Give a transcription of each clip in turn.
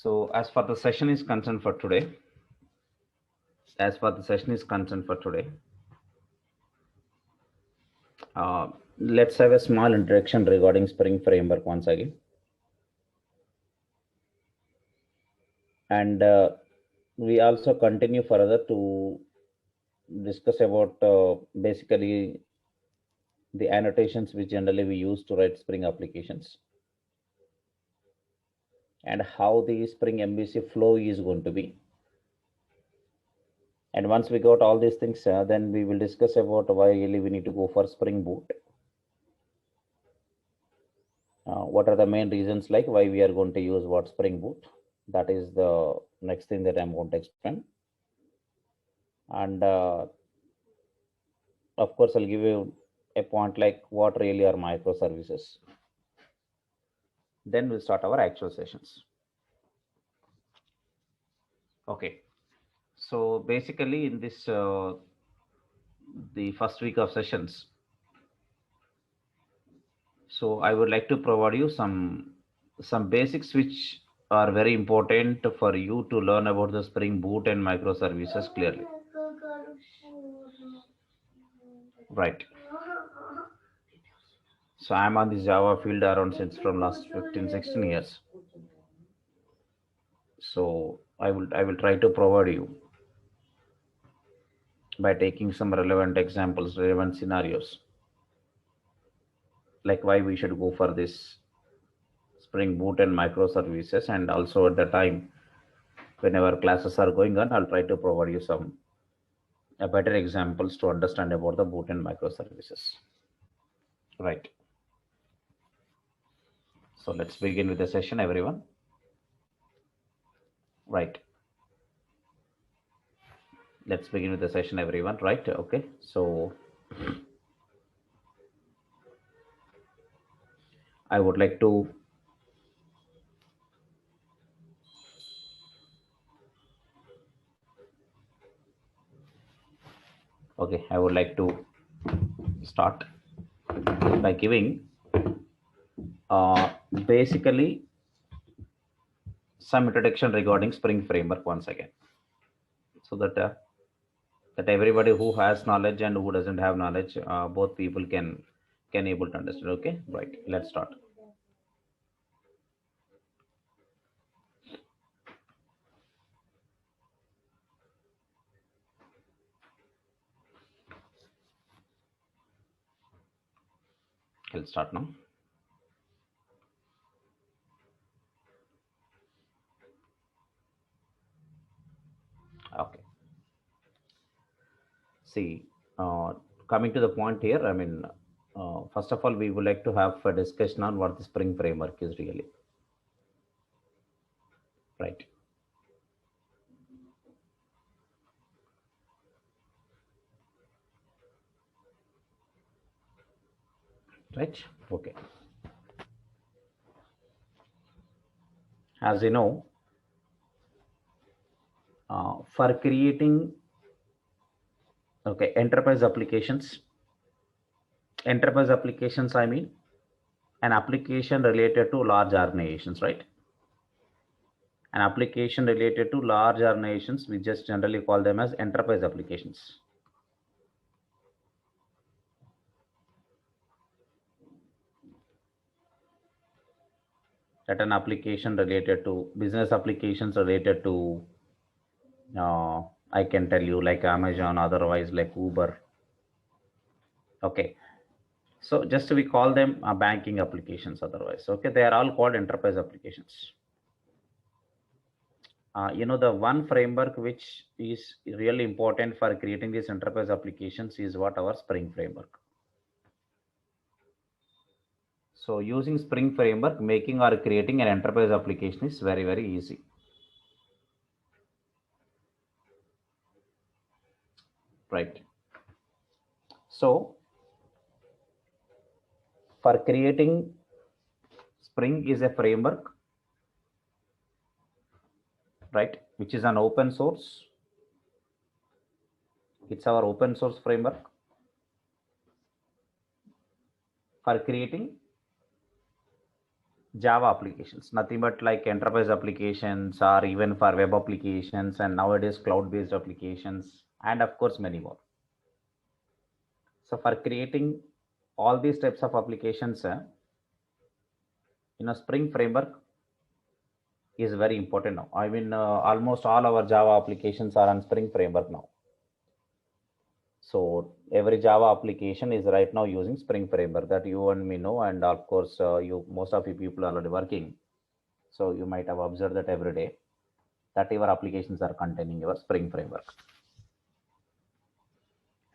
So as far the session is concerned for today, let's have a small introduction regarding Spring Framework once again. And we also continue further to discuss about basically the annotations which generally we use to write Spring applications and how the Spring MVC flow is going to be. And once we got all these things, then we will discuss about why really we need to go for Spring Boot. What are the main reasons like why we are going to use what Spring Boot? That is the next thing that I'm going to explain. And of course, I'll give you a point like what really are microservices. Then we'll start our actual sessions. Okay. So basically in this, the first week of sessions, so I would like to provide you some basics which are very important for you to learn about the Spring Boot and microservices clearly. Right. So I'm on this Java field around since from last 15-16 years. So I will try to provide you by taking some relevant examples, relevant scenarios, like why we should go for this Spring Boot and microservices, and also at the time whenever classes are going on, I'll try to provide you some better examples to understand about the boot and microservices. Right. So let's begin with the session, everyone. Right. Let's begin with the session, everyone. Right. Okay. So I would like to I would like to start by giving basically some introduction regarding Spring Framework once again, so that everybody who has knowledge and who doesn't have knowledge, both people can able to understand. Okay, right. Let's start. Let's start now. Okay. See, coming to the point here, I mean, first of all, we would like to have a discussion on what the Spring Framework is really. Right. Right. Okay. As you know, for creating enterprise applications, I mean an application related to large organizations, right? An application related to large organizations, we just generally call them as enterprise applications. That an application related to business applications related to I can tell you like Amazon, otherwise like Uber. Okay. So just we call them banking applications otherwise. Okay. They are all called enterprise applications. The one framework which is really important for creating these enterprise applications is what our Spring Framework. So using Spring Framework, making or creating an enterprise application is very, very easy. Right. So for creating Spring is a framework, right, which is an open source. It's our open source framework for creating Java applications, nothing but like enterprise applications or even for web applications and nowadays cloud-based applications, and of course many more. So for creating all these types of applications, Spring Framework is very important now. I mean, almost all our Java applications are on Spring Framework now. So every Java application is right now using Spring Framework, that you and me know, and of course, most of you people are already working. So you might have observed that every day that your applications are containing your Spring Framework.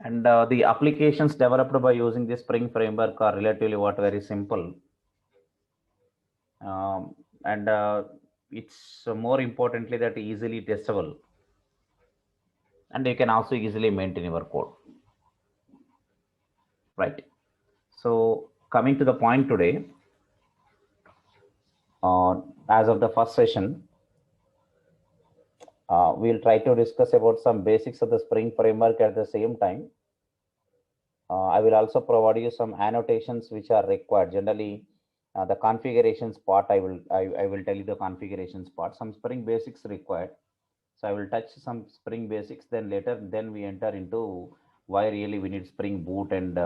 And the applications developed by using the Spring Framework are relatively very simple. And it's more importantly that easily testable, and you can also easily maintain your code, right? So coming to the point today, as of the first session, we'll try to discuss about some basics of the Spring Framework. At the same time, I will also provide you some annotations which are required. Generally, the configurations part, I will tell you the configurations part. Some Spring basics required. So I will touch some Spring basics. Then we enter into why really we need Spring Boot, and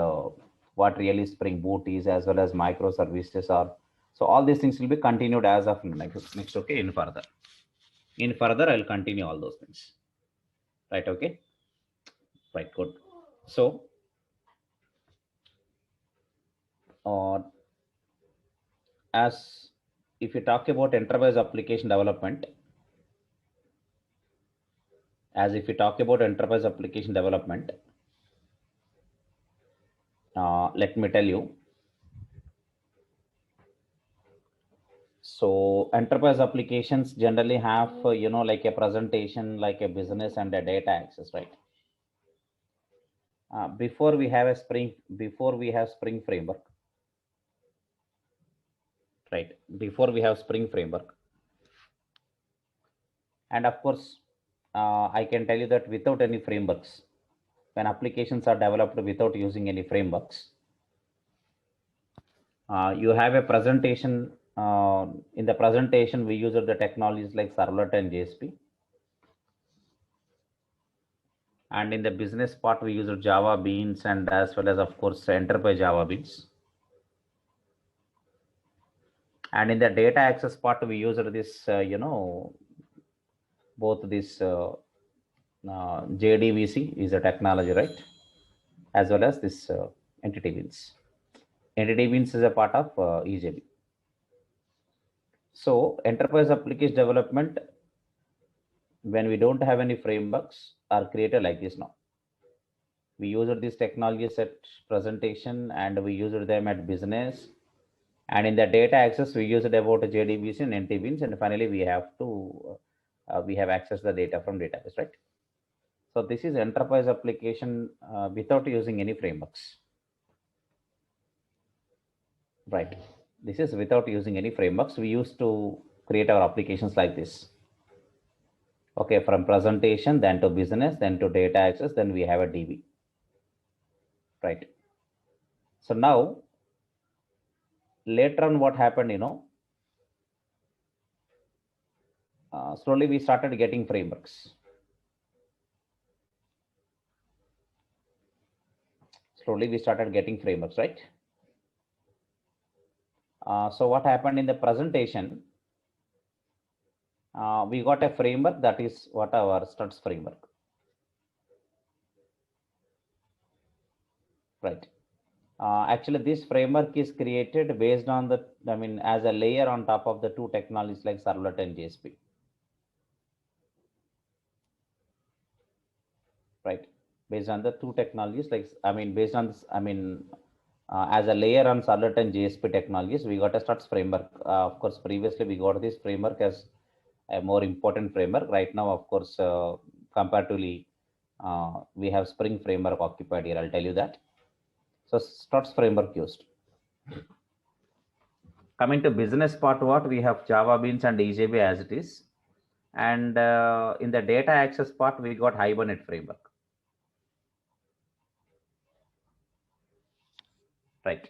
what really Spring Boot is, as well as microservices are. So all these things will be continued as of next. Okay, in further I'll continue all those things. Right? Okay. Right. Good. So. As if you talk about enterprise application development, let me tell you. So enterprise applications generally have, like a presentation, like a business and a data access, right? Before we have Spring Framework, right? Before we have Spring Framework, and of course, I can tell you that without any frameworks, when applications are developed without using any frameworks, you have a presentation. In the presentation, we use the technologies like Servlet and JSP. And in the business part, we use Java Beans, and as well as, of course, Enterprise Java Beans. And in the data access part, we use this, both this JDBC is a technology, right? As well as this Entity Beans. Entity Beans is a part of EJB. So enterprise application development, when we don't have any frameworks, are created like this now. We used these technologies at presentation, and we used them at business. And in the data access, we used about JDBC and NTBeans, and finally we have to we have access the data from database, right? So this is enterprise application without using any frameworks, right? This is without using any frameworks. We used to create our applications like this. Okay, from presentation, then to business, then to data access, then we have a DB, right? So now, later on, what happened, slowly we started getting frameworks. Slowly we started getting frameworks, right? So what happened in the presentation, we got a framework, that is what our Struts framework, right? Actually, this framework is created based on the, as a layer on top of the two technologies like Servlet and JSP, right? Based on the two technologies, like, based on this, as a layer on Servlet and JSP technologies, we got a Struts framework. Of course, previously we got this framework as a more important framework. Right now, of course, comparatively, we have Spring framework occupied here. I'll tell you that. So Struts framework used. Coming to business part, what we have Java Beans and EJB as it is. And in the data access part, we got Hibernate framework, right?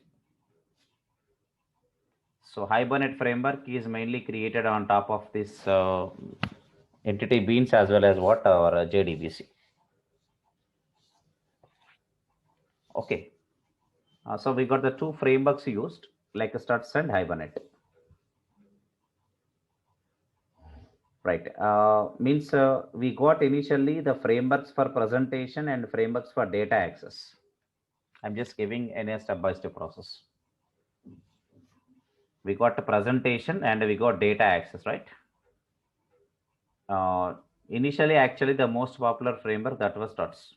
So Hibernate framework is mainly created on top of this entity beans as well as what our JDBC. Okay. So we got the two frameworks used, like Struts and Hibernate. Right. Means we got initially the frameworks for presentation and frameworks for data access. I'm just giving a step-by-step process. We got the presentation and we got data access, right? Initially, actually, the most popular framework that was Struts,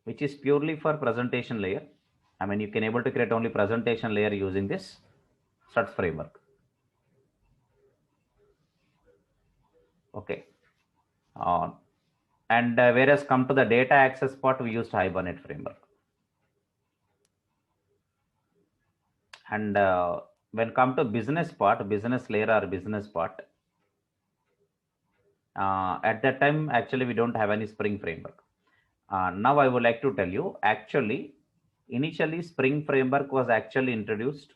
which is purely for presentation layer. I mean, you can able to create only presentation layer using this Struts framework. Okay. And whereas come to the data access part, we used Hibernate framework. And when come to business part, business layer or business part, at that time, actually, we don't have any Spring framework. Now I would like to tell you, actually, initially Spring framework was actually introduced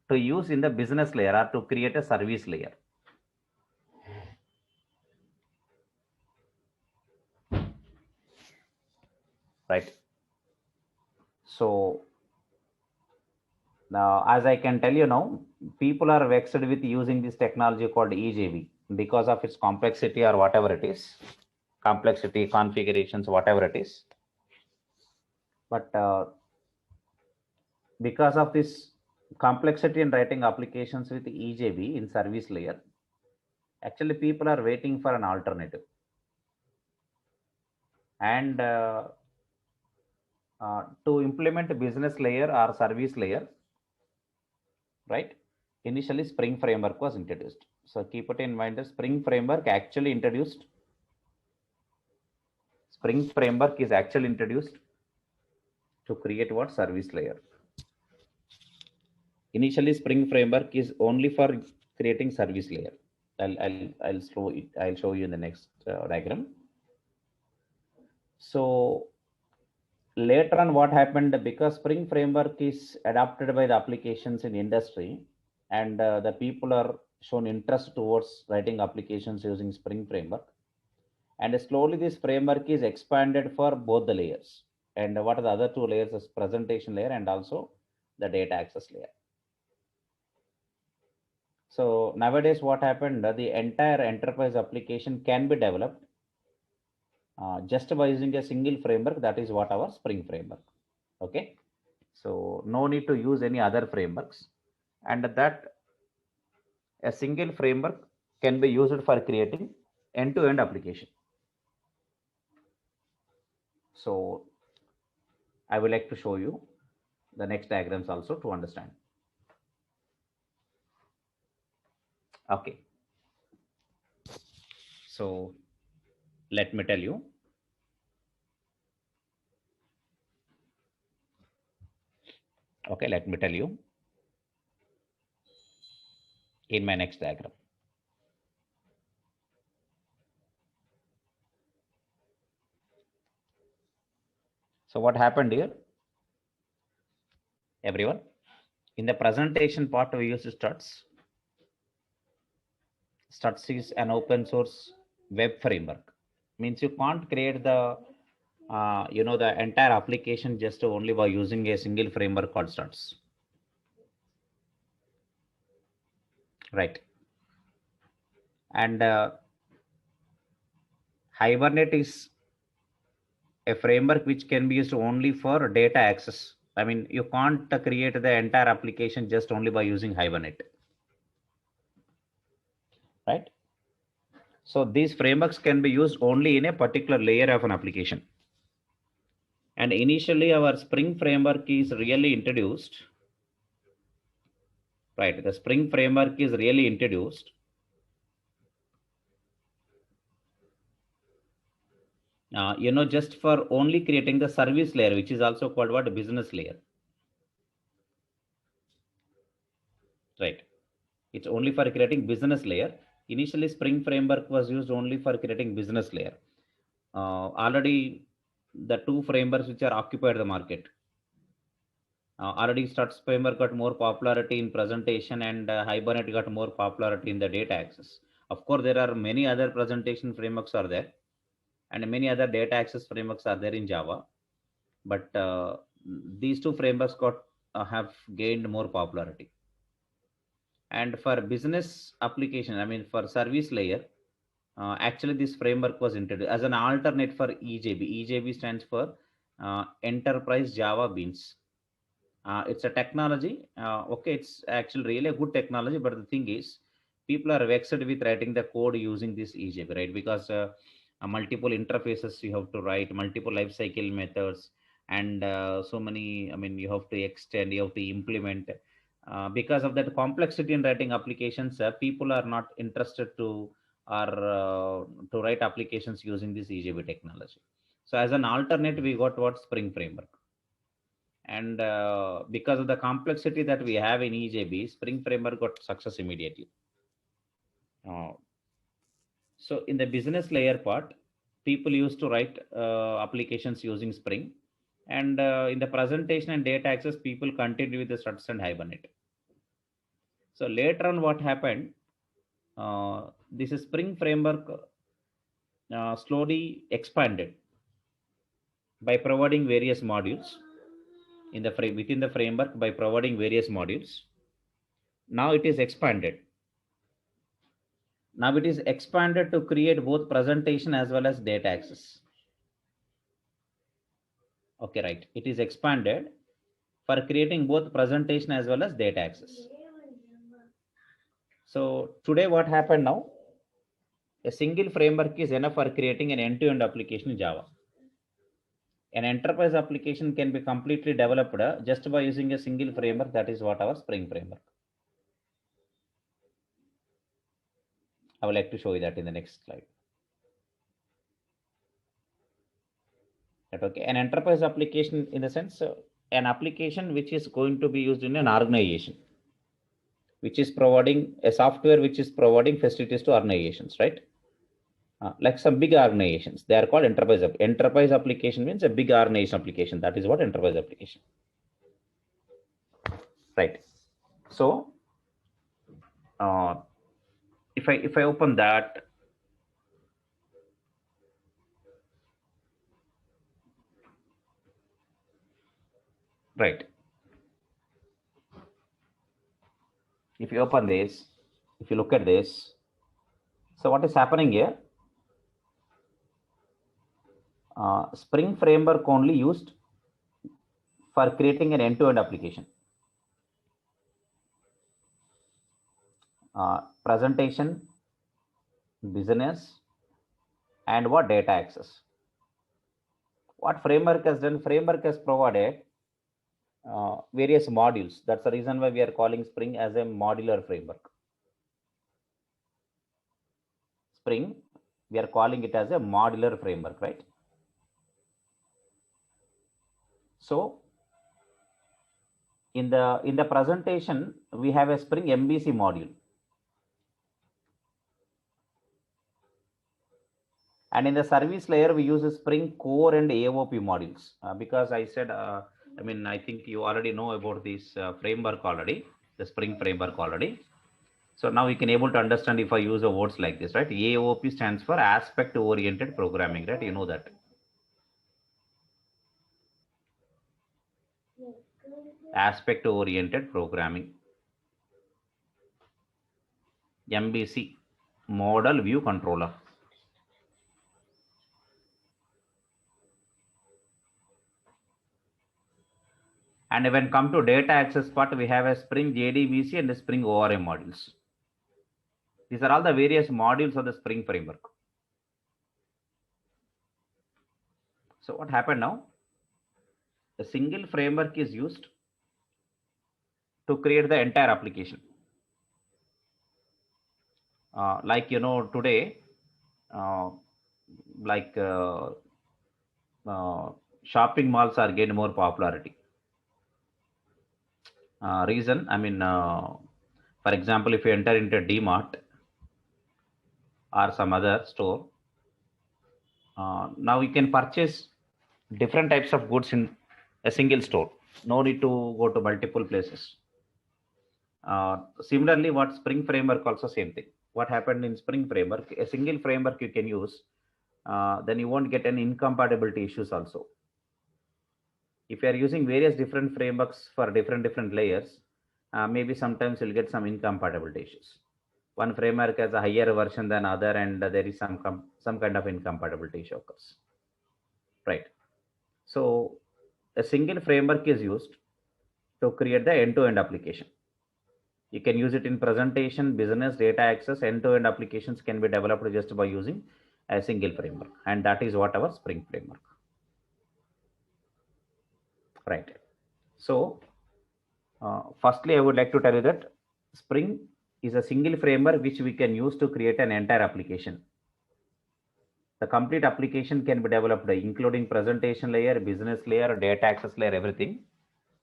to use in the business layer or to create a service layer. Right. So now, as I can tell you now, people are vexed with using this technology called EJB because of its complexity or whatever it is, complexity, configurations, whatever it is. But because of this complexity in writing applications with EJB in service layer, actually people are waiting for an alternative. And to implement a business layer or service layer, right? Initially, Spring framework was introduced. So keep it in mind, the Spring framework actually introduced. Spring framework is actually introduced to create what service layer. Initially, Spring framework is only for creating service layer. I'll show you in the next diagram. So later on, what happened, because Spring framework is adopted by the applications in industry, and the people are shown interest towards writing applications using Spring framework, and slowly this framework is expanded for both the layers. And what are the other two layers? Is presentation layer and also the data access layer. So nowadays, what happened, the entire enterprise application can be developed just by using a single framework. That is what our Spring framework. Okay. So no need to use any other frameworks, and that a single framework can be used for creating end-to-end application. So I would like to show you the next diagrams also to understand. Okay. So let me tell you. Okay, let me tell you in my next diagram. So what happened here? Everyone, in the presentation part, we use Struts. Struts is an open source web framework. Means you can't create the the entire application just only by using a single framework called Struts. Right. And Hibernate is a framework which can be used only for data access. I mean, you can't create the entire application just only by using Hibernate. Right. So these frameworks can be used only in a particular layer of an application. And initially our Spring framework is really introduced. Right. The Spring framework is really introduced just for only creating the service layer, which is also called what? Business layer. Right. It's only for creating business layer. Initially, Spring framework was used only for creating business layer. Already the two frameworks which are occupied the market. Already Struts framework got more popularity in presentation, and Hibernate got more popularity in the data access. Of course, there are many other presentation frameworks are there, and many other data access frameworks are there in Java. But these two frameworks got have gained more popularity. And for business application, I mean for service layer, actually this framework was introduced as an alternate for EJB. EJB stands for Enterprise Java Beans. It's a technology. Okay, it's actually really a good technology, but the thing is, people are vexed with writing the code using this EJB, right? Because multiple interfaces you have to write, multiple lifecycle methods, and so many. I mean, you have to extend, you have to implement. Because of that complexity in writing applications, people are not interested to write applications using this EJB technology. So as an alternate, we got what Spring Framework. And because of the complexity that we have in EJB, Spring Framework got success immediately. So in the business layer part, people used to write applications using Spring. And in the presentation and data access, people continued with the Struts and Hibernate. So later on, what happened? This Spring Framework slowly expanded by providing various modules in the within the framework by providing various modules. Now it is expanded. Now it is expanded to create both presentation as well as data access. Okay, right. It is expanded for creating both presentation as well as data access. So today what happened now? A single framework is enough for creating an end-to-end application in Java. An enterprise application can be completely developed just by using a single framework. That is what our Spring Framework. I would like to show you that in the next slide. Okay, an enterprise application in the sense an application which is going to be used in an organization, which is providing a software which is providing facilities to organizations, right? Like some big organizations, they are called enterprise. Enterprise application means a big organization application. That is what enterprise application, right? So if I open that, right? If you open this, if you look at this, so what is happening here? Spring Framework only used for creating an end-to-end application. Presentation, business, and what data access. What framework has done? Framework has provided various modules. That's the reason why we are calling Spring as a modular framework. Spring, we are calling it as a modular framework, right? So in the presentation, we have a Spring MVC module. And in the service layer, we use a Spring Core and AOP modules because I said, I mean, I think you already know about this framework already, the Spring framework already. So now you can able to understand if I use the words like this, right? AOP stands for aspect oriented programming, right? You know that. Aspect oriented programming. MVC, model view controller. And when come to data access part, we have a Spring JDBC and the Spring ORM modules. These are all the various modules of the Spring framework. So what happened now? A single framework is used to create the entire application. Like, you know, today, like shopping malls are getting more popularity. Reason, I mean, for example, if you enter into DMart or some other store, now you can purchase different types of goods in a single store. No need to go to multiple places. Similarly, what Spring Framework also same thing. What happened in Spring Framework, a single framework you can use, then you won't get any incompatibility issues also. If you are using various different frameworks for different layers, maybe sometimes you'll get some incompatibility issues. One framework has a higher version than other, and there is some kind of incompatibility issue occurs. Right. So a single framework is used to create the end-to-end application. You can use it in presentation, business, data access. End-to-end applications can be developed just by using a single framework, and that is what our Spring Framework. Right. So firstly, I would like to tell you that Spring is a single framework which we can use to create an entire application. The complete application can be developed including presentation layer, business layer, data access layer, everything.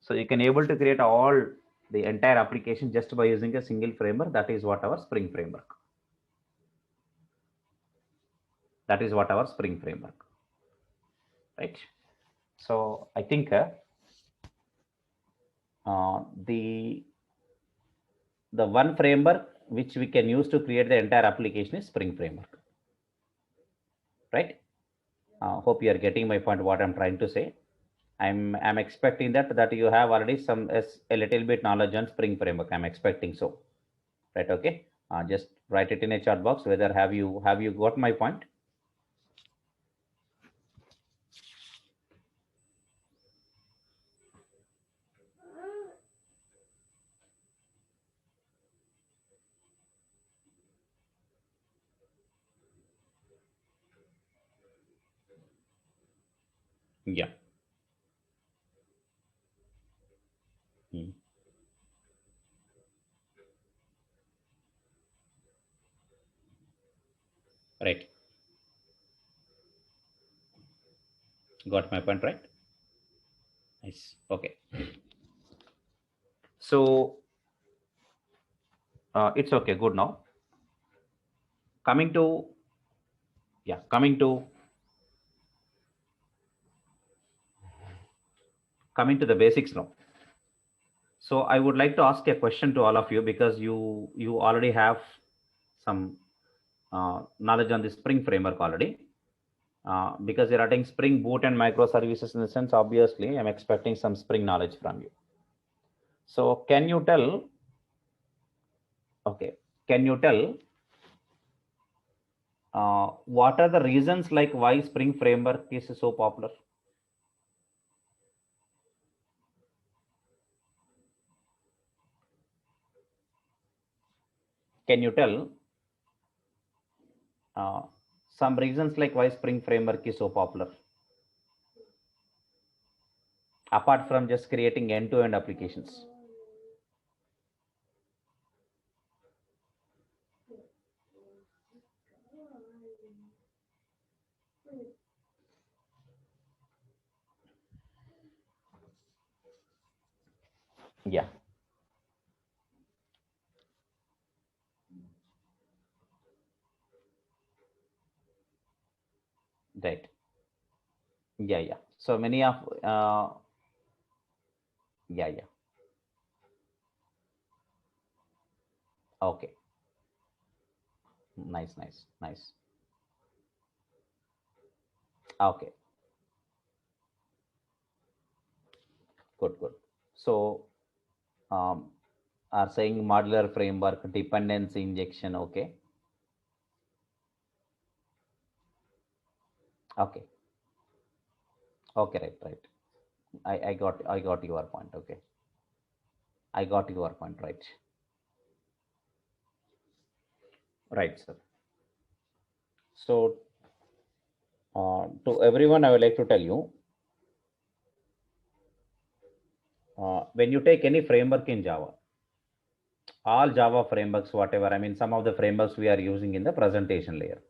So you can able to create all the entire application just by using a single framework. That is what our Spring Framework. That is what our Spring Framework. Right. So I think the one framework which we can use to create the entire application is Spring Framework. Right. Hope you are getting my point, what I'm trying to say. I'm expecting that you have already a little bit knowledge on Spring Framework. I'm expecting so. Right. Okay. Just write it in a chat box whether have you got my point. Yeah. Hmm. Right. Got my point, right? Nice. Okay. So it's okay. Good now. Coming to coming to the basics now. So I would like to ask a question to all of you because you already have some knowledge on the Spring Framework already. Because you're writing Spring Boot and microservices in the sense, obviously, I'm expecting some Spring knowledge from you. So can you tell? Okay, can you tell what are the reasons like why Spring Framework is so popular? Can you tell some reasons like why Spring Framework is so popular? Apart from just creating end-to-end applications. Yeah. Right. Yeah. So many of yeah. Okay. Nice. Okay. Good. So are saying modular framework, dependency injection. Okay. Okay. Okay. Right. I got your point. Okay. I got your point. Right. Right, sir. So to everyone, I would like to tell you, when you take any framework in Java, all Java frameworks, whatever, I mean, some of the frameworks we are using in the presentation layer,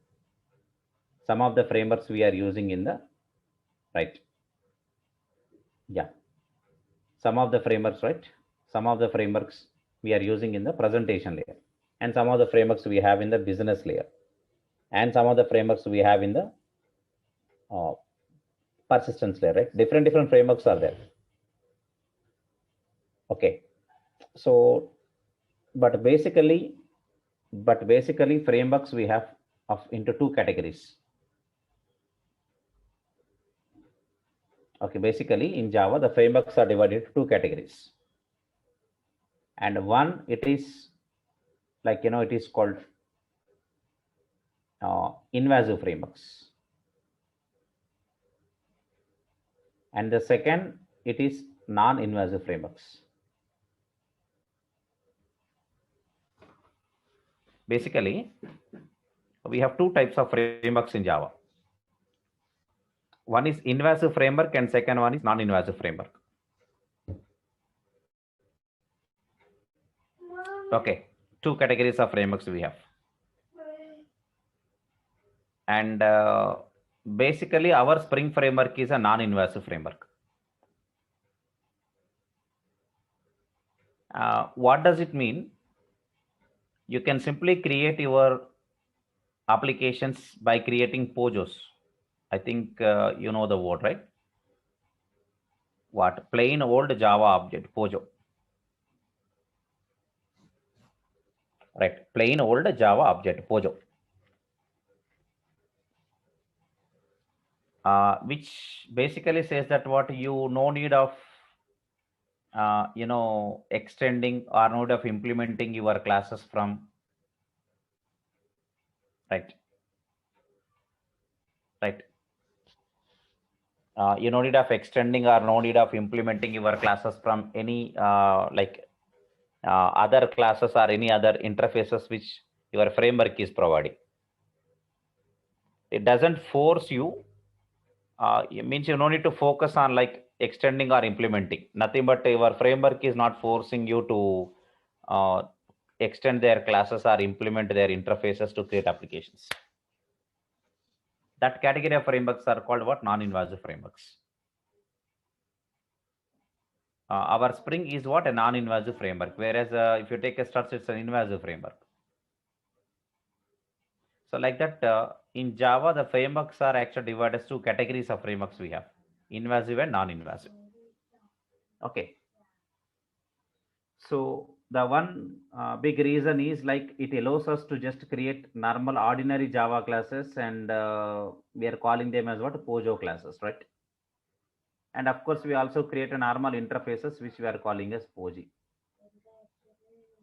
some of the frameworks we are using in the, right. Yeah. Some of the frameworks, right. Some of the frameworks we are using in the presentation layer, and some of the frameworks we have in the business layer, and some of the frameworks we have in the persistence layer, right. Different frameworks are there. Okay, so but basically frameworks we have of into two categories. Okay, basically in Java the frameworks are divided into two categories, and one it is like it is called invasive frameworks, and the second it is non-invasive frameworks. Basically we have two types of frameworks in Java. One is invasive framework and second one is non-invasive framework. Okay, two categories of frameworks we have. And basically our Spring framework is a non-invasive framework. What does it mean? You can simply create your applications by creating POJOs. I think you know the word, right? What? Plain old Java object, POJO. Right, plain old Java object, POJO. Which basically says that what you no need of extending or no need of implementing your classes from, right? Right. You no need of extending or no need of implementing your classes from any other classes or any other interfaces which your framework is providing. It doesn't force you. It means you no need to focus on like extending or implementing. Nothing but your framework is not forcing you to extend their classes or implement their interfaces to create applications. That category of frameworks are called what? Non-invasive frameworks. Our Spring is what? A non-invasive framework, whereas if you take a Struts, it's an invasive framework. So like that, in Java, the frameworks are actually divided as two categories of frameworks we have: invasive and non-invasive. Okay. So the one big reason is like it allows us to just create normal ordinary Java classes, and we are calling them as what? POJO classes, right? And of course, we also create a normal interfaces which we are calling as POJ.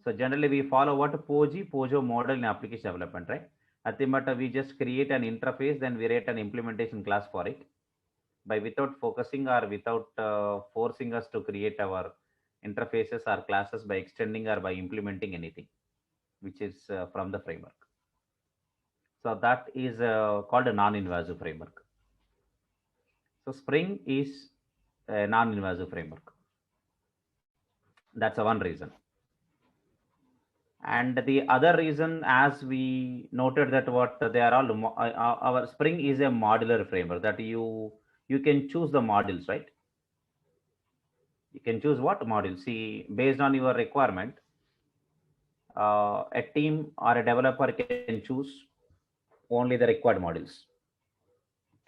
So generally we follow what? POJO model in application development, right? Nothing but we just create an interface, then we write an implementation class for it, by without focusing or without forcing us to create our interfaces or classes by extending or by implementing anything which is from the framework. So that is called a non-invasive framework. So Spring is a non-invasive framework. That's one reason. And the other reason, as we noted, that what they are all our Spring is a modular framework, that you can choose the modules, right? You can choose what modules. See, based on your requirement, a team or a developer can choose only the required modules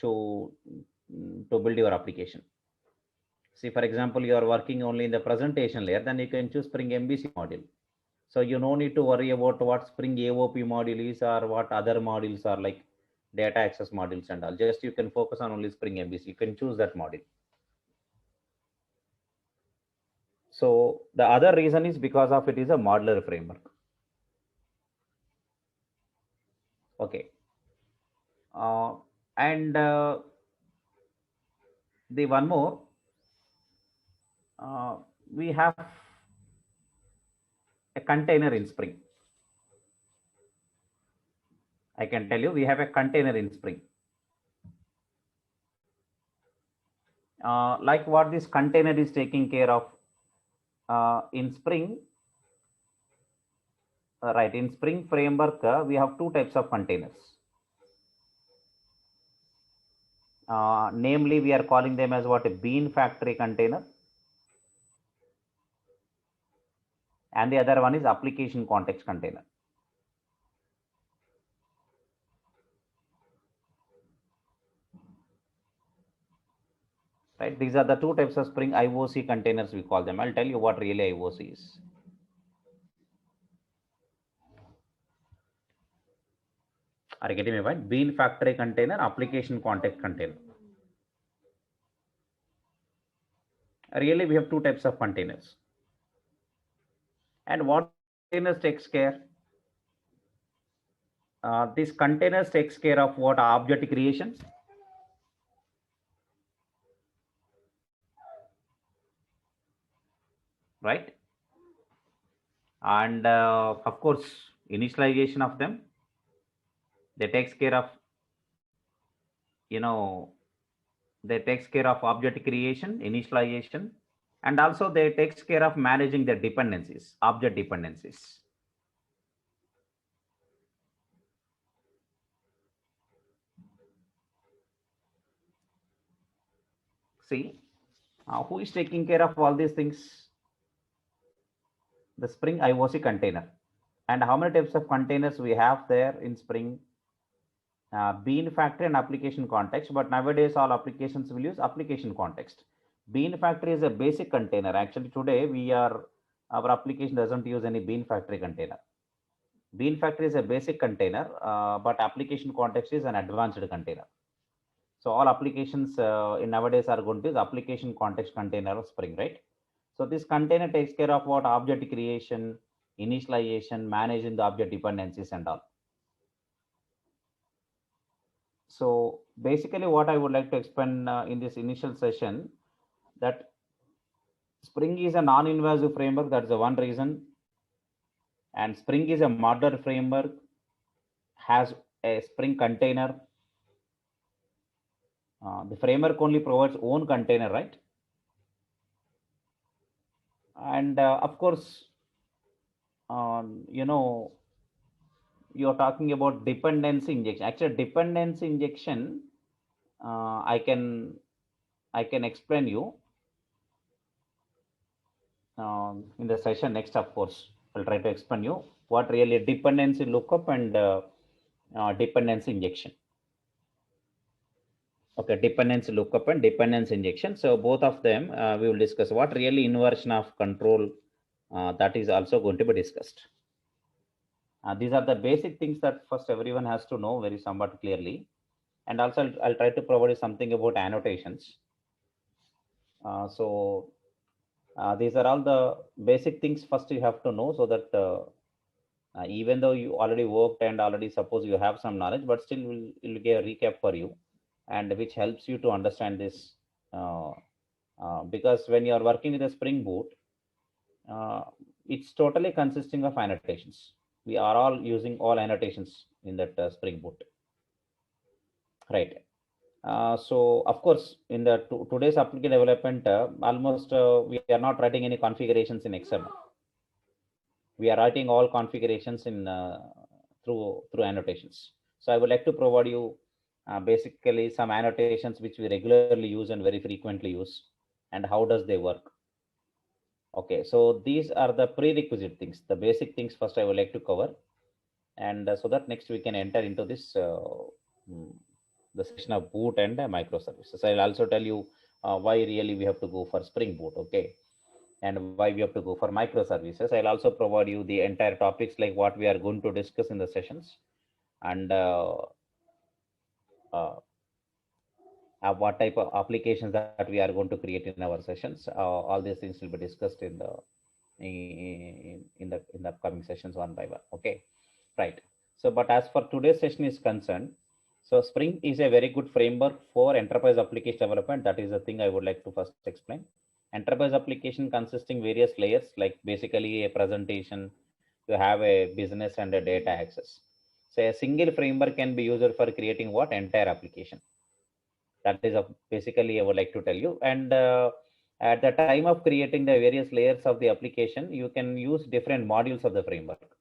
to build your application. See, for example, you are working only in the presentation layer, then you can choose Spring MVC module. So you no need to worry about what Spring AOP module is or what other modules are, like data access modules and all. Just you can focus on only Spring MVC. You can choose that module. So the other reason is because of it is a modular framework. Okay. And the one more, we have a container in Spring. I can tell you, we have a container in Spring. Like what this container is taking care of in Spring, right? In Spring framework, we have two types of containers. Namely, we are calling them as what? A bean factory container, and the other one is application context container. right? These are the two types of Spring IOC containers, we call them. I'll tell you what really IOC is. Are you getting me right? Bean factory container, application context container. Really, we have two types of containers. And what containers takes care? These containers takes care of what object creation, right? And of course, initialization of them. They takes care of, you know, they takes care of object creation, initialization, and also they takes care of managing the dependencies, object dependencies. See, who is taking care of all these things? The Spring IOC container. And how many types of containers we have there in Spring? Bean factory and application context, but nowadays all applications will use application context. Bean factory is a basic container. Actually, today our application doesn't use any bean factory container. Bean factory is a basic container, but application context is an advanced container. So all applications in nowadays are going to use application context container of Spring, right? So this container takes care of what object creation, initialization, managing the object dependencies and all. So basically what I would like to explain in this initial session, that Spring is a non-invasive framework. That's the one reason. And Spring is a modular framework, has a Spring container. The framework only provides own container, right? And of course, you know, you're talking about dependency injection. Actually, dependency injection, I can explain you in the session next. Of course, I'll try to explain you what really dependency lookup and dependency injection. Okay, dependency lookup and dependency injection. So both of them we will discuss. What really inversion of control, that is also going to be discussed. These are the basic things that first everyone has to know very somewhat clearly. And also I'll try to provide you something about annotations. So these are all the basic things first you have to know, so that even though you already worked and already suppose you have some knowledge, but still we'll give a recap for you, and which helps you to understand this. Because when you are working with a Spring Boot, it's totally consisting of annotations. We are all using all annotations in that Spring Boot, right? So of course, in the today's application development, almost we are not writing any configurations in Excel. We are writing all configurations in through annotations. So I would like to provide you basically some annotations which we regularly use and very frequently use, and how does they work. Okay, so these are the prerequisite things, the basic things first I would like to cover, and so that next we can enter into this the section of boot and microservices. I'll also tell you why really we have to go for Spring Boot, okay, and why we have to go for microservices. I'll also provide you the entire topics like what we are going to discuss in the sessions, and what type of applications that we are going to create in our sessions. All these things will be discussed in the upcoming sessions one by one. Okay, right. So, but as for today's session is concerned, so Spring is a very good framework for enterprise application development. That is the thing I would like to first explain. Enterprise application consisting various layers, like basically a presentation, you have a business and a data access. So a single framework can be used for creating what entire application. That is basically I would like to tell you. And at the time of creating the various layers of the application, you can use different modules of the framework.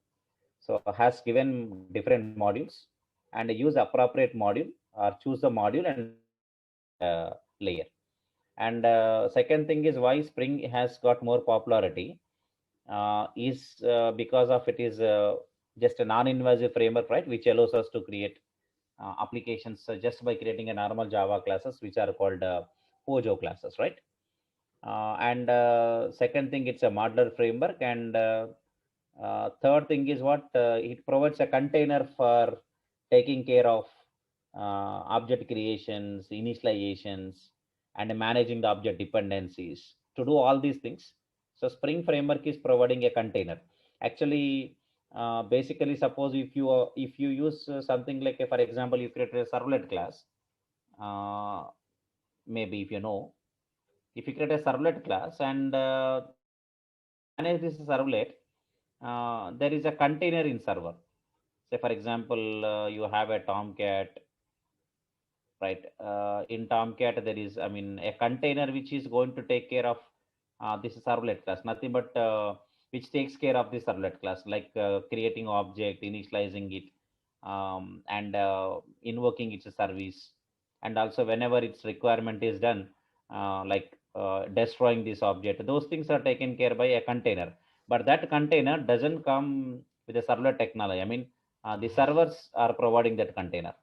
So has given different modules, and use appropriate module or choose the module and layer. And second thing is why Spring has got more popularity is because of it is just a non-invasive framework, right, which allows us to create applications just by creating a normal Java classes, which are called Pojo classes, right? And second thing, it's a modular framework. And third thing is what it provides a container for taking care of object creations, initializations, and managing the object dependencies. To do all these things, so Spring Framework is providing a container. Actually, basically, suppose if you use something like, for example, you create a servlet class, uh, maybe if you know, if you create a servlet class and manage this servlet, there is a container in server. Say, for example, you have a Tomcat, right? In Tomcat, there is, I mean, a container which is going to take care of this servlet class, nothing but which takes care of this servlet class, like creating object, initializing it, and invoking its service. And also, whenever its requirement is done, like destroying this object, those things are taken care by a container. But that container doesn't come with a servlet technology. I mean, the servers are providing that container,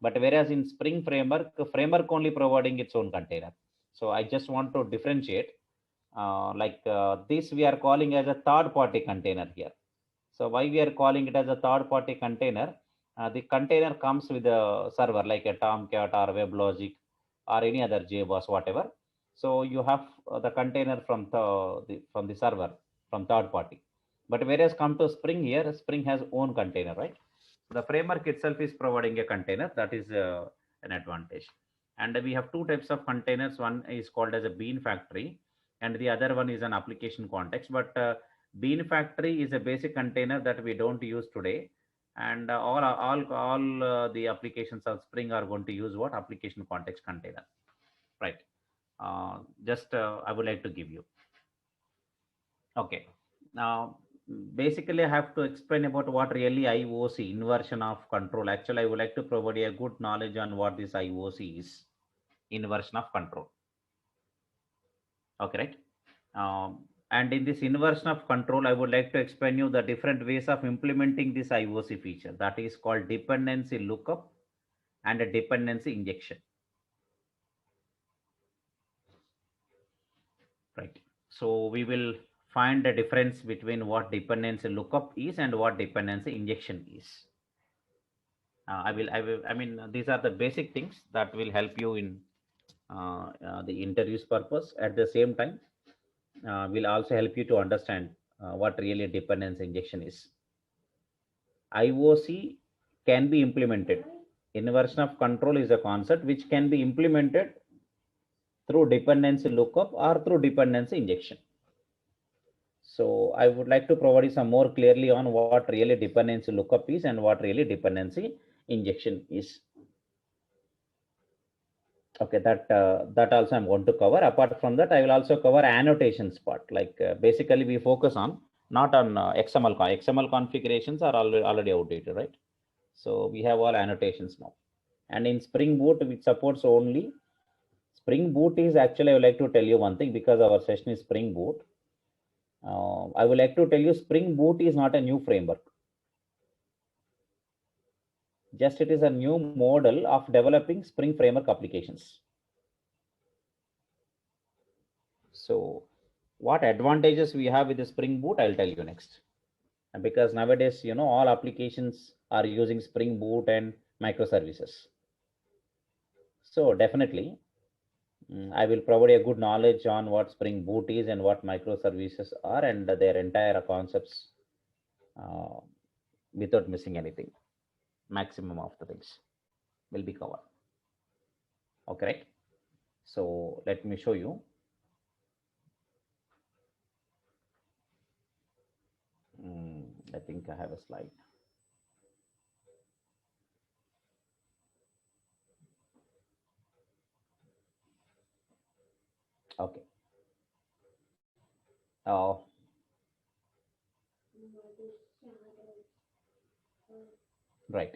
but whereas in Spring Framework, framework only providing its own container. So I just want to differentiate, this we are calling as a third party container here. So why we are calling it as a third party container? The container comes with a server like a Tomcat or WebLogic or any other JBoss, whatever. So you have the container from from the server, from third party. But whereas come to Spring here, Spring has own container, right? The framework itself is providing a container. That is an advantage. And we have two types of containers. One is called as a bean factory, and the other one is an application context. But bean factory is a basic container that we don't use today, and all the applications of Spring are going to use what application context container, right? Just I would like to give you. Okay. Now, basically, I have to explain about what really IOC, inversion of control. Actually, I would like to provide a good knowledge on what this IOC is, inversion of control. Okay, right? And in this inversion of control, I would like to explain you the different ways of implementing this IOC feature. That is called dependency lookup and a dependency injection. Right. So we will find the difference between what dependency lookup is and what dependency injection is. I mean, these are the basic things that will help you in the interviews purpose. At the same time, will also help you to understand what really dependency injection is. IOC can be implemented. Inversion of control is a concept which can be implemented through dependency lookup or through dependency injection. So I would like to provide you some more clearly on what really dependency lookup is and what really dependency injection is. Okay, that also I'm going to cover. Apart from that, I will also cover annotations part. Like basically, we focus on not on XML configurations are already outdated, right? So we have all annotations now. And in Spring Boot, which supports only Spring Boot is actually, I would like to tell you one thing because our session is Spring Boot. I would like to tell you Spring Boot is not a new framework. Just it is a new model of developing Spring Framework applications. So what advantages we have with the Spring Boot, I'll tell you next. And because nowadays, you know, all applications are using Spring Boot and microservices. So definitely, I will provide a good knowledge on what Spring Boot is and what microservices are and their entire concepts without missing anything. Maximum of the things will be covered. Okay, right? So let me show you. I think I have a slide. Okay. Right.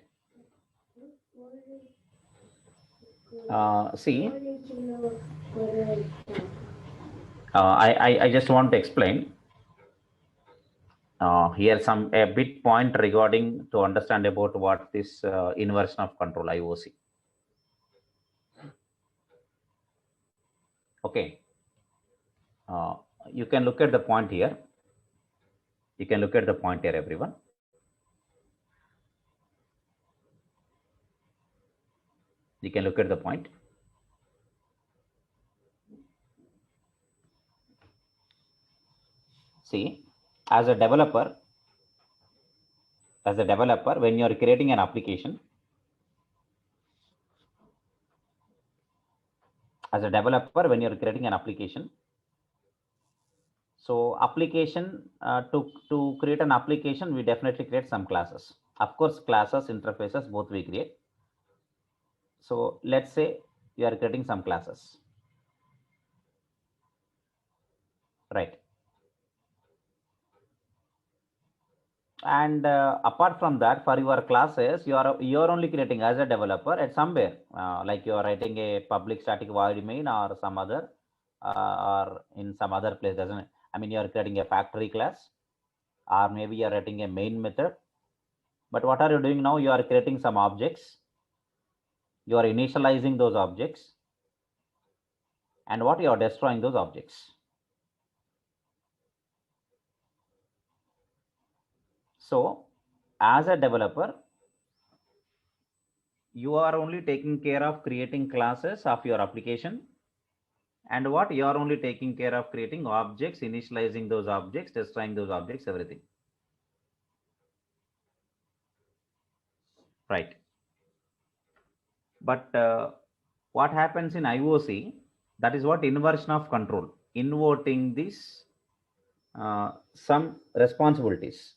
See, I just want to explain here some a bit point regarding to understand about what this inversion of control IOC. Okay. You can look at the point here. You can look at the point here, everyone. You can look at the point. See, as a developer, when you're creating an application, so application, to create an application, we definitely create some classes. Of course, classes, interfaces, both we create. So let's say you are creating some classes, right? And apart from that, for your classes, you're only creating as a developer at somewhere, like you are writing a public static void main or some other, or in some other place, doesn't it? I mean, you're creating a factory class, or maybe you're writing a main method. But what are you doing now? You are creating some objects. You are initializing those objects, and what you are destroying those objects. So, as a developer, you are only taking care of creating classes of your application, and what you are only taking care of creating objects, initializing those objects, destroying those objects, everything, right? But what happens in IOC, that is what inversion of control, inverting this, some responsibilities.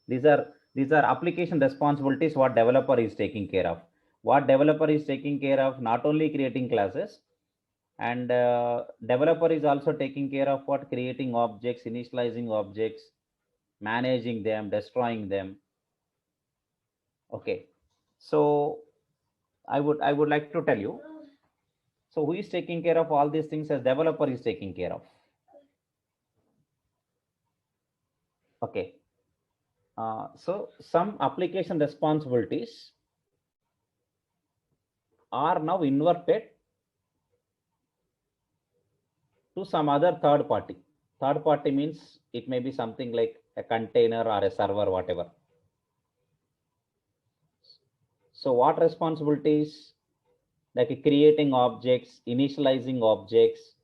These are application responsibilities what developer is taking care of. What developer is taking care of, not only creating classes, and developer is also taking care of what, creating objects, initializing objects, managing them, destroying them. Okay, so I would like to tell you, so who is taking care of all these things? As developer is taking care of. Okay, so some application responsibilities are now inverted to some other third party. Third party means it may be something like a container or a server, whatever. So what responsibilities? Like creating objects, initializing objects,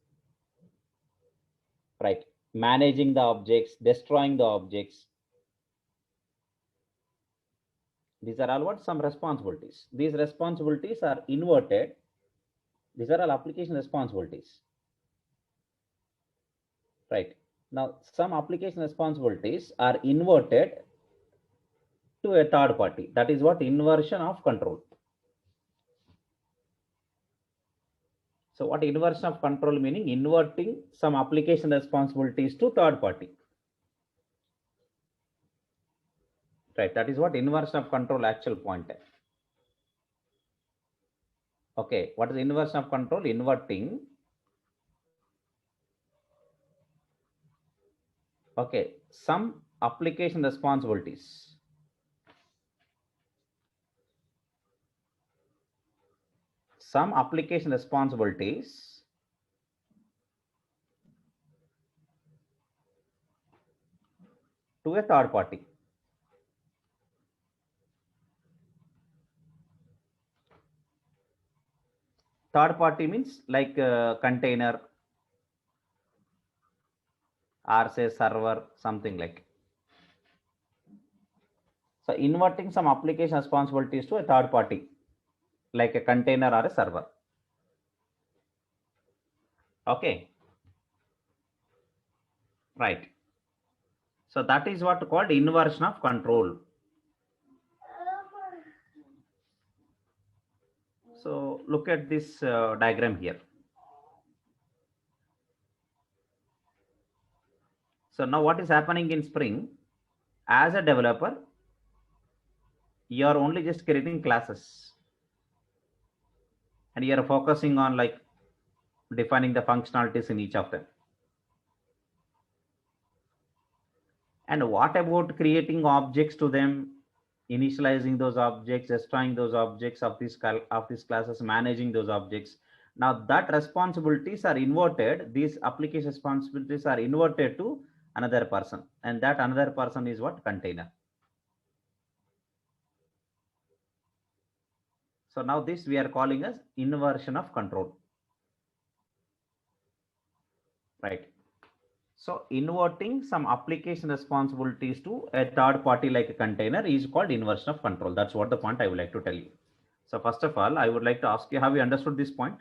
right? Managing the objects, destroying the objects. These are all what, some responsibilities. These responsibilities are inverted. These are all application responsibilities, right? Now, some application responsibilities are inverted to a third party. That is what inversion of control. So what inversion of control meaning? Inverting some application responsibilities to third party. Right. That is what inversion of control actual point. Okay. What is inversion of control? Inverting. Okay. Some application responsibilities. Some application responsibilities to a third party. Third party means like container or say server, something like. So inverting some application responsibilities to a third party, like a container or a server. Okay. Right. So that is what called inversion of control. So look at this diagram here. So now what is happening in Spring? As a developer, you are only just creating classes, and you are focusing on like defining the functionalities in each of them. And what about creating objects to them, initializing those objects, destroying those objects of these classes, managing those objects? Now that responsibilities are inverted, these application responsibilities are inverted to another person, and that another person is what? Container. So now this we are calling as inversion of control, right? So inverting some application responsibilities to a third party like a container is called inversion of control. That's what the point I would like to tell you. So first of all, I would like to ask you, have you understood this point?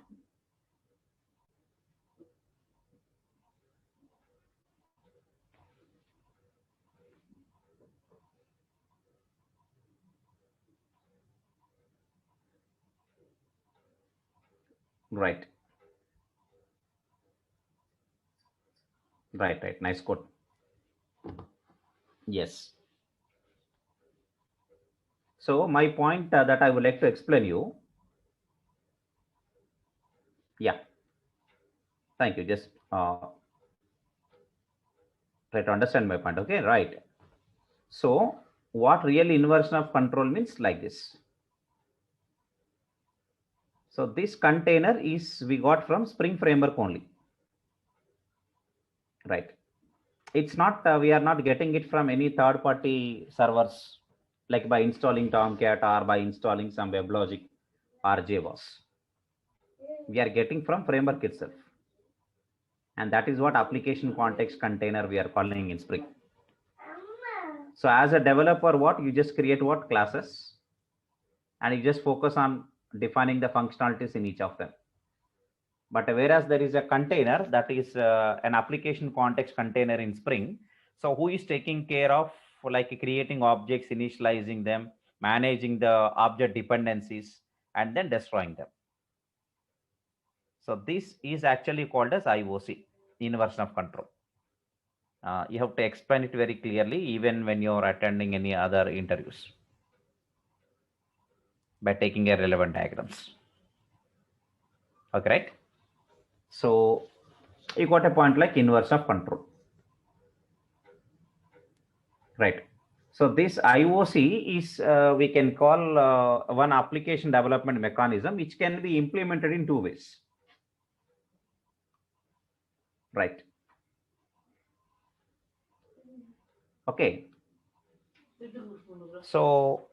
Right. Right. Nice quote. Yes. So my point that I would like to explain you. Yeah. Thank you. Just try to understand my point. Okay. Right. So what real inversion of control means like this. So this container is we got from Spring Framework only. Right. It's not, we are not getting it from any third party servers, like by installing Tomcat or by installing some WebLogic or JBoss. We are getting from framework itself. And that is what application context container we are calling in Spring. So as a developer, what you just create what classes, and you just focus on defining the functionalities in each of them. But whereas there is a container that is an application context container in Spring. So who is taking care of like creating objects, initializing them, managing the object dependencies, and then destroying them. So this is actually called as IOC, inversion of control. You have to explain it very clearly even when you're attending any other interviews by taking a relevant diagrams. Okay, right? So you got a point like inversion of control. Right. So this IOC is we can call one application development mechanism which can be implemented in two ways. Right. Okay. So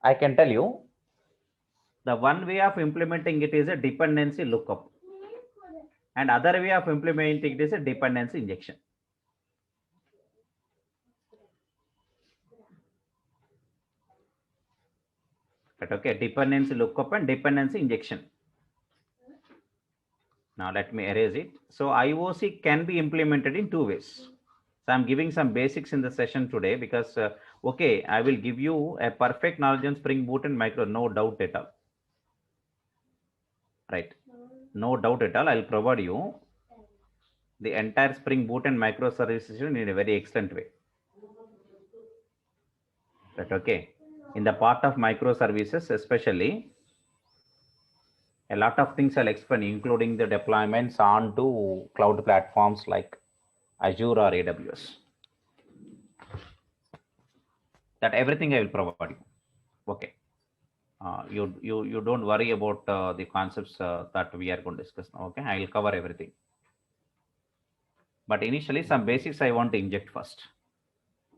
I can tell you the one way of implementing it is a dependency lookup, and other way of implementing it is a dependency injection. Right. Okay. Dependency lookup and dependency injection. Now let me erase it. So IOC can be implemented in two ways. So I'm giving some basics in the session today because, okay, I will give you a perfect knowledge on Spring Boot and Micro, no doubt at all. Right. No doubt at all. I'll provide you the entire Spring Boot and microservices in a very excellent way. Right. Okay. In the part of microservices, especially, a lot of things I'll explain, including the deployments onto cloud platforms like Azure or AWS. That everything I will provide you. Okay. You don't worry about the concepts that we are going to discuss now. Okay, I will cover everything. But initially, some basics I want to inject first,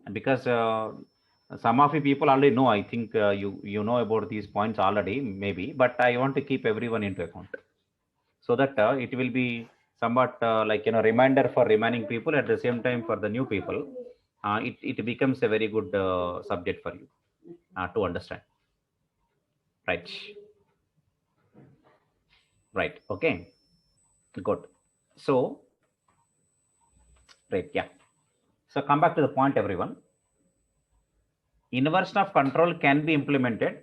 and because some of you people already know, I think you know about these points already, maybe. But I want to keep everyone into account, so that it will be somewhat like reminder for remaining people. At the same time, for the new people, it becomes a very good subject for you to understand. Right. Right. Okay. Good. So, right. Yeah. So come back to the point, everyone. Inversion of control can be implemented.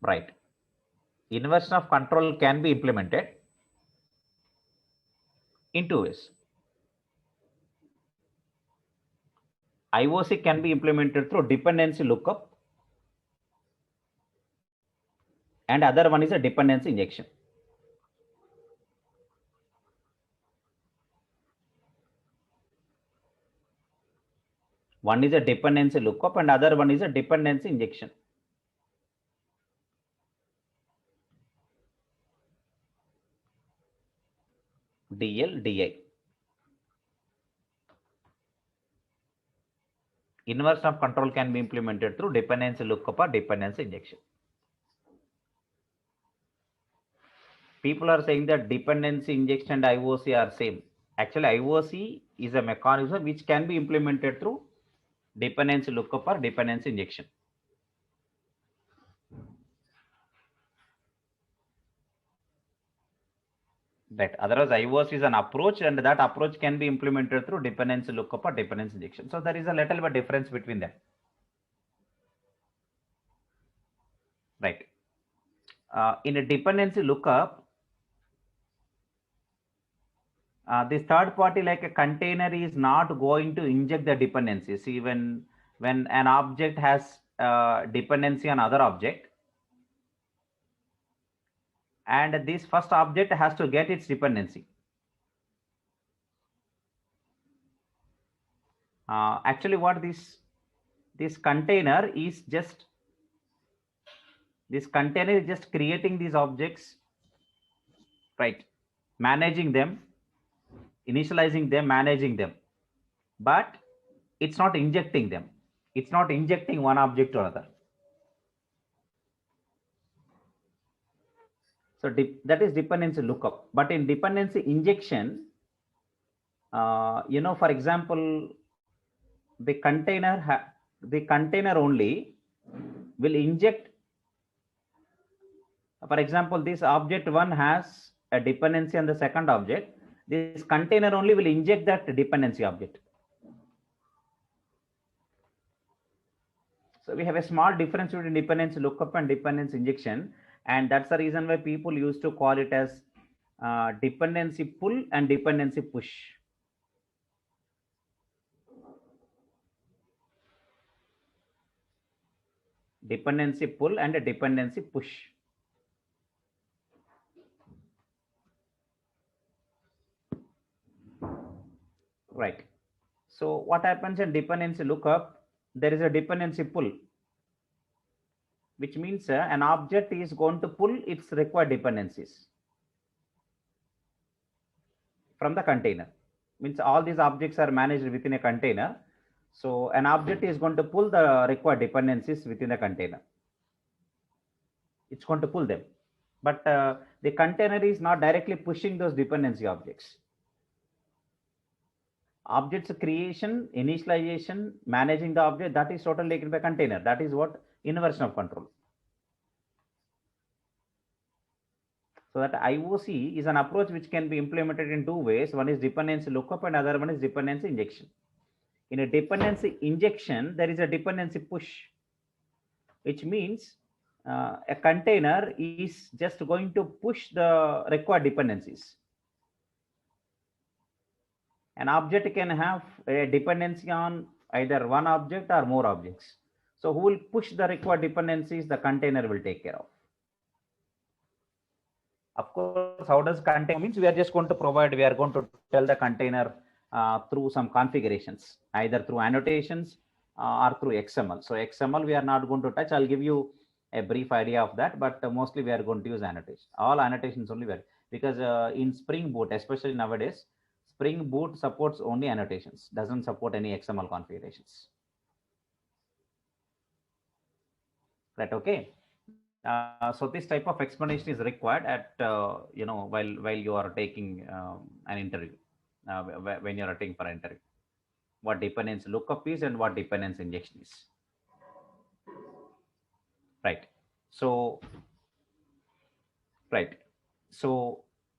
Right. Inversion of control can be implemented in two ways. IOC can be implemented through dependency lookup, and other one is a dependency injection. One is a dependency lookup and other one is a dependency injection. DL, DI. Inversion of control can be implemented through dependency lookup or dependency injection. People are saying that dependency injection and IOC are same. Actually, IOC is a mechanism which can be implemented through dependency lookup or dependency injection. That otherwise IOC is an approach, and that approach can be implemented through dependency lookup or dependency injection. So there is a little bit difference between them. Right. In a dependency lookup, this third party like a container is not going to inject the dependency. See, when an object has dependency on other object, and this first object has to get its dependency. Actually, what this container is just creating these objects, right? Managing them, initializing them, managing them, but it's not injecting them. It's not injecting one object to another. So that is dependency lookup. But in dependency injection, for example, the container only will inject. For example, this object one has a dependency on the second object. This container only will inject that dependency object. So we have a small difference between dependency lookup and dependency injection, and that's the reason why people used to call it as dependency pull and dependency push. Dependency pull and a dependency push. Right. So what happens in dependency lookup? There is a dependency pull, which means an object is going to pull its required dependencies from the container. Means all these objects are managed within a container. So an object is going to pull the required dependencies within the container. It's going to pull them. But the container is not directly pushing those dependency objects. Objects creation, initialization, managing the object, that is totally taken by container. That is what inversion of control. So that IOC is an approach which can be implemented in two ways. One is dependency lookup and other one is dependency injection. In a dependency injection, there is a dependency push, which means a container is just going to push the required dependencies. An object can have a dependency on either one object or more objects. So who will push the required dependencies, the container will take care of. Of course, how does container means we are just going to provide, we are going to tell the container through some configurations, either through annotations or through XML. So XML we are not going to touch. I'll give you a brief idea of that, but mostly we are going to use annotation. All annotations only because in Spring Boot, especially nowadays, Spring Boot supports only annotations, doesn't support any XML configurations. Right? Okay. So this type of explanation is required at while you are taking an interview, when you are taking for an interview, what dependency lookup is and what dependency injection is. Right. So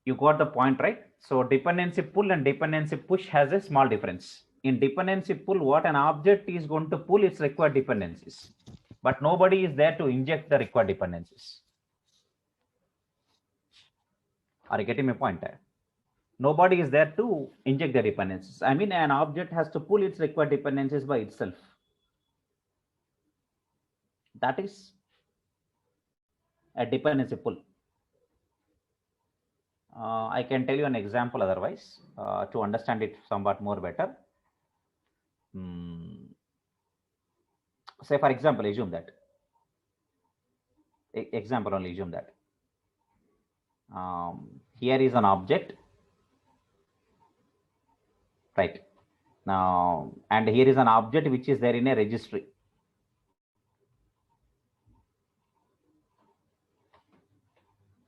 you got the point, right? So dependency pull and dependency push has a small difference. In dependency pull, what an object is going to pull its required dependencies, but nobody is there to inject the required dependencies. Are you getting my point? Nobody is there to inject the dependencies. I mean, an object has to pull its required dependencies by itself. That is a dependency pull. I can tell you an example otherwise to understand it somewhat more better. Say for example, assume that example only, assume that here is an object, right? Now, and here is an object which is there in a registry.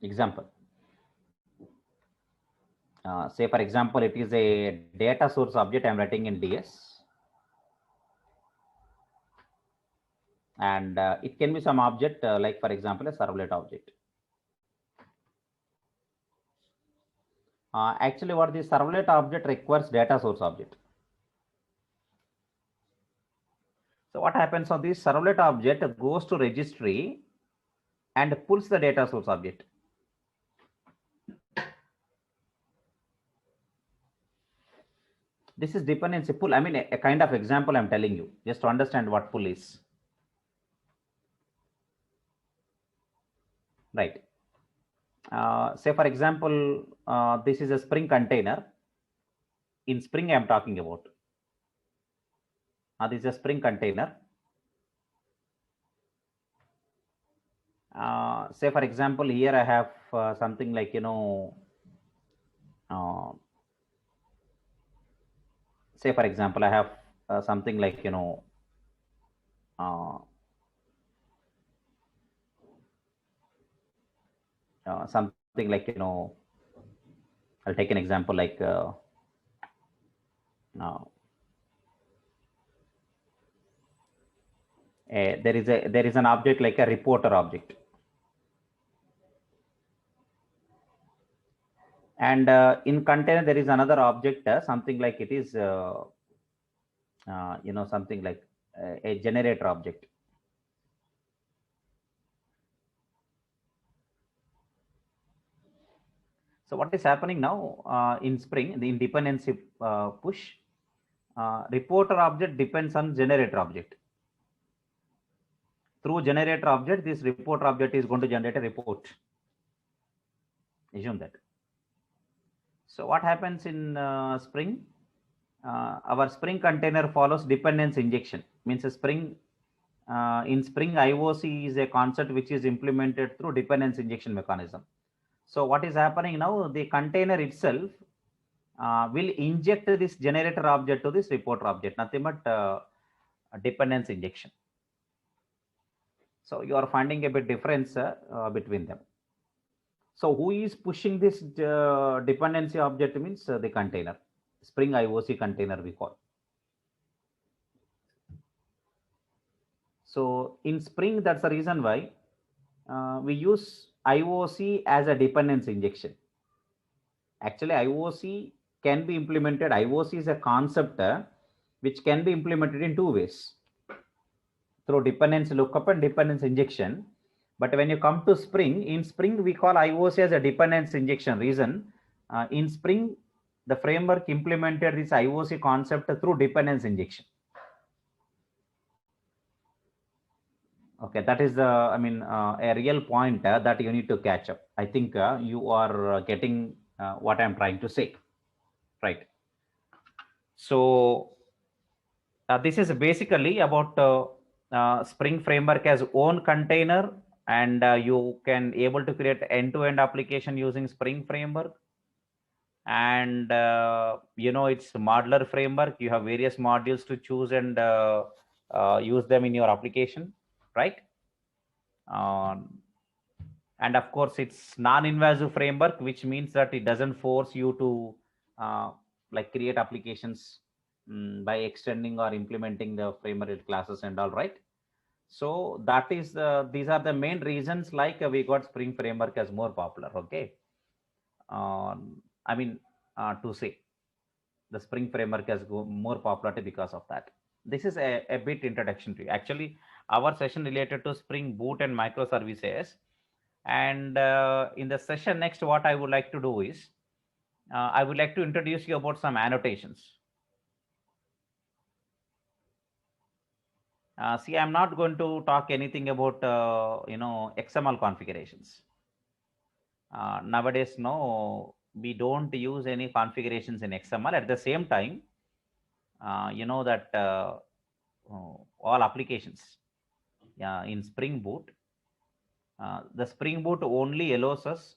Example, say for example, it is a data source object I'm writing in DS, and it can be some object like for example a servlet object. Actually, what the servlet object requires data source object. So what happens on this servlet object goes to registry and pulls the data source object. This is dependency pull. I mean, a kind of example I'm telling you, just to understand what pull is. Right. Say for example, this is a Spring container. In Spring, I'm talking about. This is a Spring container. Say for example, here I have something like, say for example, I have something like, something like, I'll take an example like, there is an object like a reporter object, and in container there is another object, something like it is something like a generator object. So what is happening now in Spring, the dependency push, reporter object depends on generator object. Through generator object, this reporter object is going to generate a report. Assume that. So what happens in Spring? Our Spring container follows dependence injection. Means a Spring in Spring IOC is a concept which is implemented through dependence injection mechanism. So what is happening now? The container itself will inject this generator object to this reporter object, nothing but dependence injection. So you are finding a bit difference between them. So who is pushing this dependency object means the container, Spring IOC container we call. So in Spring, that's the reason why we use IOC as a dependence injection. Actually, IOC can be implemented. IOC is a concept which can be implemented in two ways, through dependence lookup and dependence injection. But when you come to Spring, in Spring, we call IOC as a dependence injection. Reason, in Spring, the framework implemented this IOC concept through dependence injection. Okay, that is the, a real point that you need to catch up. I think you are getting what I'm trying to say, right? So this is basically about Spring framework as own container, and you can able to create end-to-end application using Spring framework. And it's modular framework. You have various modules to choose and use them in your application, right? And of course, it's non-invasive framework, which means that it doesn't force you to like create applications by extending or implementing the framework classes and all, right? So that is these are the main reasons like we got Spring framework as more popular. Okay, to say the Spring framework has more popularity because of that. This is a bit introduction to you. Actually, our session related to Spring Boot and microservices. And in the session next, what I would like to do is, I would like to introduce you about some annotations. See, I'm not going to talk anything about, XML configurations. Nowadays, no, we don't use any configurations in XML. At the same time, you know that all applications in Spring Boot. The Spring Boot only allows us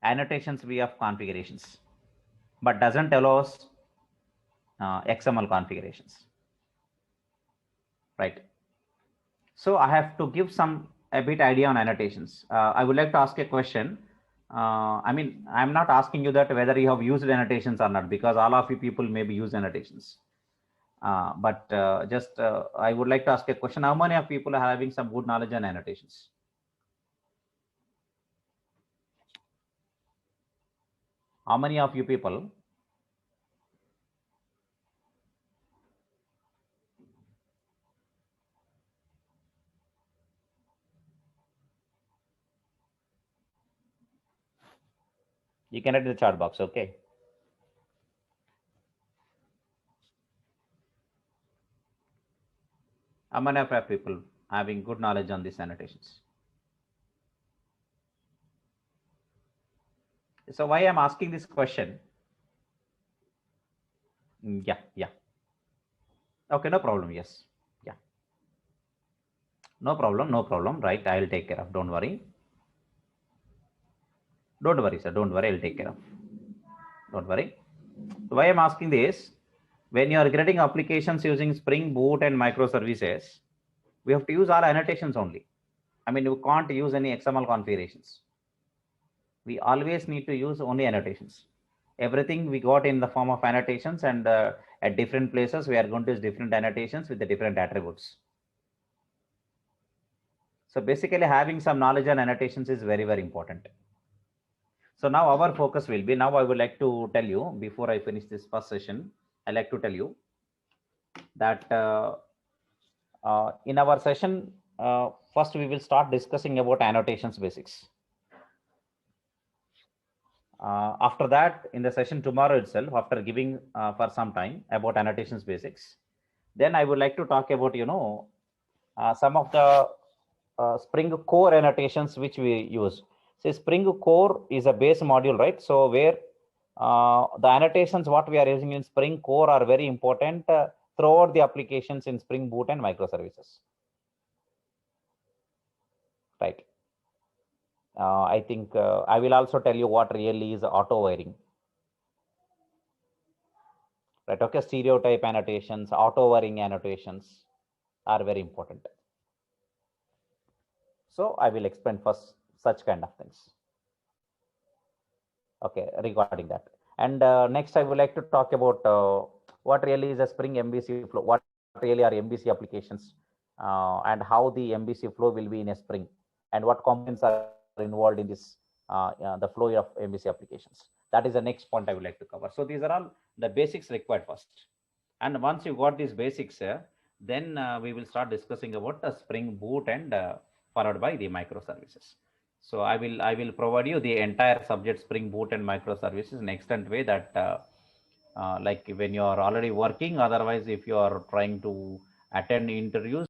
annotations via configurations, but doesn't allow us XML configurations, right? So I have to give a bit idea on annotations. I would like to ask a question. I mean, I'm not asking you that whether you have used annotations or not, because all of you people maybe use annotations. But I would like to ask a question. How many of people are having some good knowledge on annotations? How many of you people? You can write in the chat box, okay? How many of you people having good knowledge on these annotations? So why I'm asking this question? Yeah. Okay, no problem. Yes. Yeah. No problem. Right. I'll take care of. Don't worry. Don't worry, sir. Don't worry. I'll take care of. Don't worry. So why I'm asking this? When you are creating applications using Spring Boot and microservices, we have to use all annotations only. I mean, you can't use any XML configurations. We always need to use only annotations. Everything we got in the form of annotations, and at different places, we are going to use different annotations with the different attributes. So basically, having some knowledge on annotations is very, very important. So now our focus will be, now I would like to tell you, before I finish this first session, I like to tell you that in our session, first we will start discussing about annotations basics. After that, in the session tomorrow itself, after giving for some time about annotations basics, then I would like to talk about, some of the Spring Core annotations which we use. So Spring Core is a base module, right? So where the annotations what we are using in Spring Core are very important throughout the applications in Spring Boot and microservices, right? I think I will also tell you what really is auto wiring, right? Okay, stereotype annotations, auto wiring annotations are very important. So I will explain first such kind of things. Okay, regarding that. And next, I would like to talk about what really is a Spring MVC flow, what really are MVC applications, and how the MVC flow will be in a Spring, and what components are involved in this, the flow of MVC applications. That is the next point I would like to cover. So these are all the basics required first. And once you got these basics, then we will start discussing about the Spring Boot and followed by the microservices. So I will provide you the entire subject Spring Boot and microservices in extent way that like when you are already working, otherwise if you are trying to attend interviews,